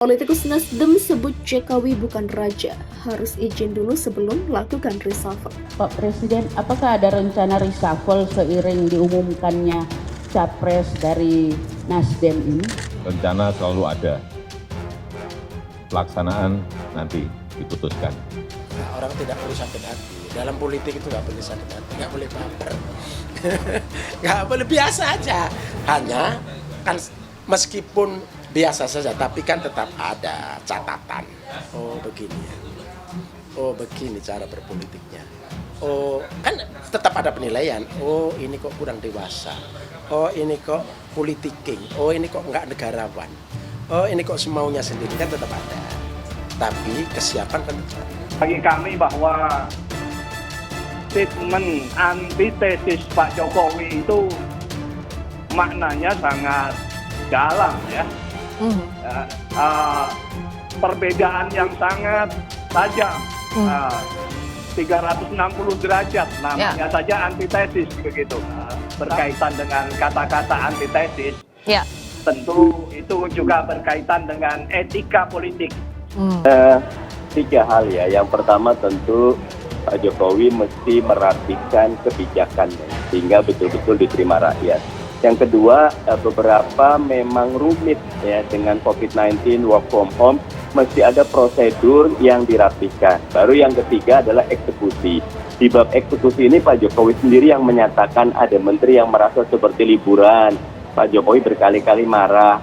Politikus Nasdem sebut Jokowi bukan raja, harus izin dulu sebelum melakukan reshuffle. Pak Presiden, apakah ada rencana reshuffle seiring diumumkannya capres dari Nasdem ini? Rencana selalu ada, pelaksanaan nanti diputuskan. Nah, orang tidak perlu sakit hati. Dalam politik itu nggak boleh sakit hati, nggak boleh baper, nggak boleh, biasa aja. Hanya kan meskipun biasa saja, tapi kan tetap ada catatan. Oh begini ya, oh begini cara berpolitiknya. Oh kan tetap ada penilaian. Oh ini kok kurang dewasa. Oh ini kok politiking. Oh ini kok nggak negarawan. Oh ini kok semaunya sendiri, kan tetap ada. Tapi kesiapan kan tetap ada. Bagi kami bahwa statement antitesis Pak Jokowi itu maknanya sangat dalam ya. Perbedaan yang sangat tajam, 360 derajat namanya saja antitesis begitu. Berkaitan dengan kata-kata antitesis, tentu itu juga berkaitan dengan etika politik. Tiga hal ya. Yang pertama tentu Pak Jokowi mesti merapikan kebijakannya sehingga betul-betul diterima rakyat. Yang kedua, beberapa memang rumit ya dengan COVID-19 work from home, mesti ada prosedur yang dirapikan. Baru yang ketiga adalah eksekusi. Di bab eksekusi ini Pak Jokowi sendiri yang menyatakan ada menteri yang merasa seperti liburan. Pak Jokowi berkali-kali marah.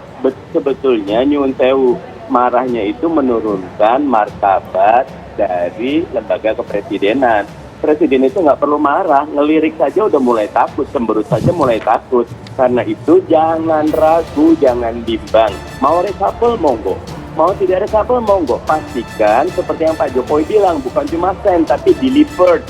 Sebetulnya nyuwun sewu, marahnya itu menurunkan martabat dari lembaga kepresidenan. Presiden itu nggak perlu marah, ngelirik saja udah mulai takut, cemberut saja mulai takut. Karena itu jangan ragu, jangan bimbang. Mau reshuffle monggo, mau tidak reshuffle monggo. Pastikan seperti yang Pak Jokowi bilang, bukan cuma sen tapi delivered.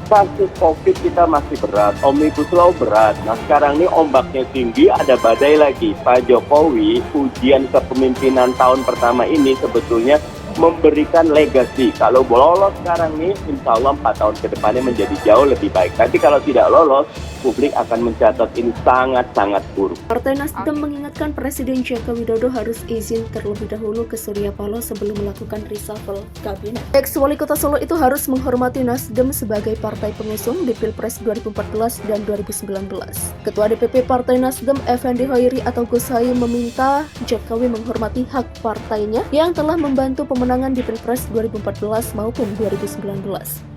Kasus COVID kita masih berat, Omnibus Law berat. Nah sekarang ini ombaknya tinggi, ada badai lagi. Pak Jokowi ujian kepemimpinan tahun pertama ini sebetulnya memberikan legacy. Kalau lolos sekarang nih, insya Allah 4 tahun ke depannya menjadi jauh lebih baik. Tapi kalau tidak lolos, publik akan mencatat ini sangat-sangat buruk. Partai Nasdem mengingatkan Presiden Joko Widodo harus izin terlebih dahulu ke Surya Paloh sebelum melakukan reshuffle kabinet. Ex-Wali Kota Solo itu harus menghormati Nasdem sebagai partai pengusung di Pilpres 2014 dan 2019. Ketua DPP Partai Nasdem, Effendi Hoiri atau Gus Haim, meminta Jokowi menghormati hak partainya yang telah membantu pemenangan di Pilpres 2014 maupun 2019.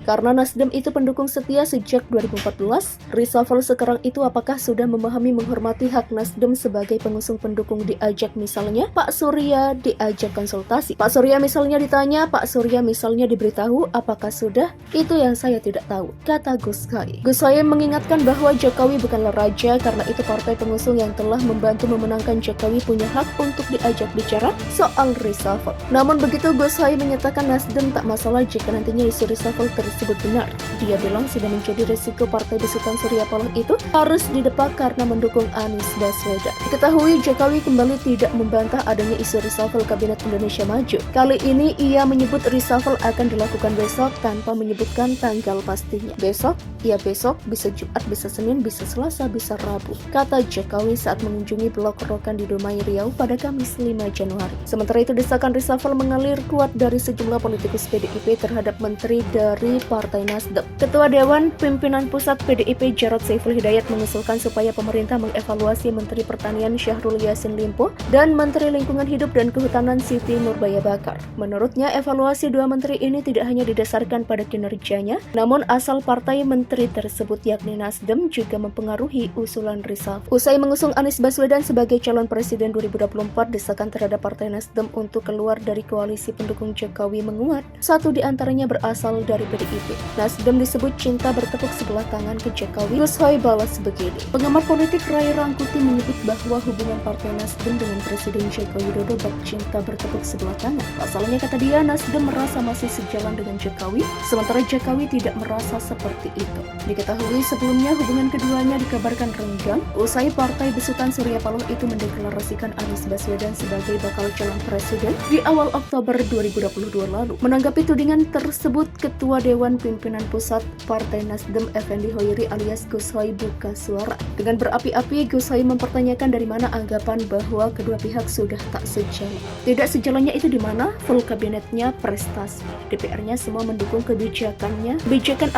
Karena Nasdem itu pendukung setia sejak 2014, reshuffle sekarang itu apakah sudah memahami menghormati hak Nasdem sebagai pengusung pendukung diajak misalnya Pak Surya diajak konsultasi. Pak Surya misalnya ditanya, Pak Surya misalnya diberitahu, apakah sudah? Itu yang saya tidak tahu, kata Gus Haim. Gus Haim mengingatkan bahwa Jokowi bukanlah raja, karena itu partai pengusung yang telah membantu memenangkan Jokowi punya hak untuk diajak bicara soal reshuffle. Namun begitu, Gus Haim menyatakan Nasdem tak masalah jika nantinya isu reshuffle tersebut benar. Dia bilang sudah menjadi resiko partai besutan Surya Paloh itu harus didepak karena mendukung Anies Baswedan. Diketahui Jokowi kembali tidak membantah adanya isu reshuffle Kabinet Indonesia Maju. Kali ini ia menyebut reshuffle akan dilakukan besok tanpa menyebutkan tanggal pastinya. Besok, ya besok, bisa Jumat, bisa Senin, bisa Selasa, bisa Rabu, kata Jokowi saat mengunjungi Blok Rokan di Dumai Riau pada Kamis 5 Januari. Sementara itu desakan reshuffle mengalir kuat dari sejumlah politikus PDIP terhadap menteri dari Partai Nasdem. Ketua Dewan Pimpinan Pusat PDIP Jarod Saiful Hidayat mengusulkan supaya pemerintah mengevaluasi Menteri Pertanian Syahrul Yassin Limpo dan Menteri Lingkungan Hidup dan Kehutanan Siti Nurbaya Bakar. Menurutnya, evaluasi dua menteri ini tidak hanya didasarkan pada kinerjanya, namun asal partai menteri tersebut yakni Nasdem juga mempengaruhi usulan reshuffle. Usai mengusung Anies Baswedan sebagai calon presiden 2024, desakan terhadap Partai Nasdem untuk keluar dari koalisi pendukung Jokowi menguat. Satu di antaranya berasal dari PDIP. Nasdem disebut cinta bertepuk sebelah tangan ke Jokowi. Gus Haim balas begini. Pengamat politik Ray Rangkuti menyebut bahwa hubungan Partai Nasdem dengan Presiden Joko Widodo bak cinta bertepuk sebelah tangan. Pasalnya, kata dia, Nasdem merasa masih sejalan dengan Jokowi, sementara Jokowi tidak merasa seperti itu. Diketahui sebelumnya hubungan keduanya dikabarkan renggang usai partai besutan Surya Paloh itu mendeklarasikan Anies Baswedan sebagai bakal calon presiden di awal Oktober 2022 lalu. Menanggapi tudingan tersebut, Ketua Dewan Dewan Pimpinan Pusat Partai Nasdem Effendi Hoiri alias Gus Hoy buka suara. Dengan berapi-api, Gus Hoy mempertanyakan dari mana anggapan bahwa kedua pihak sudah tak sejalan. Tidak sejalannya itu di mana? Full kabinetnya prestasi. DPR-nya semua mendukung kebijakannya. Kebijakan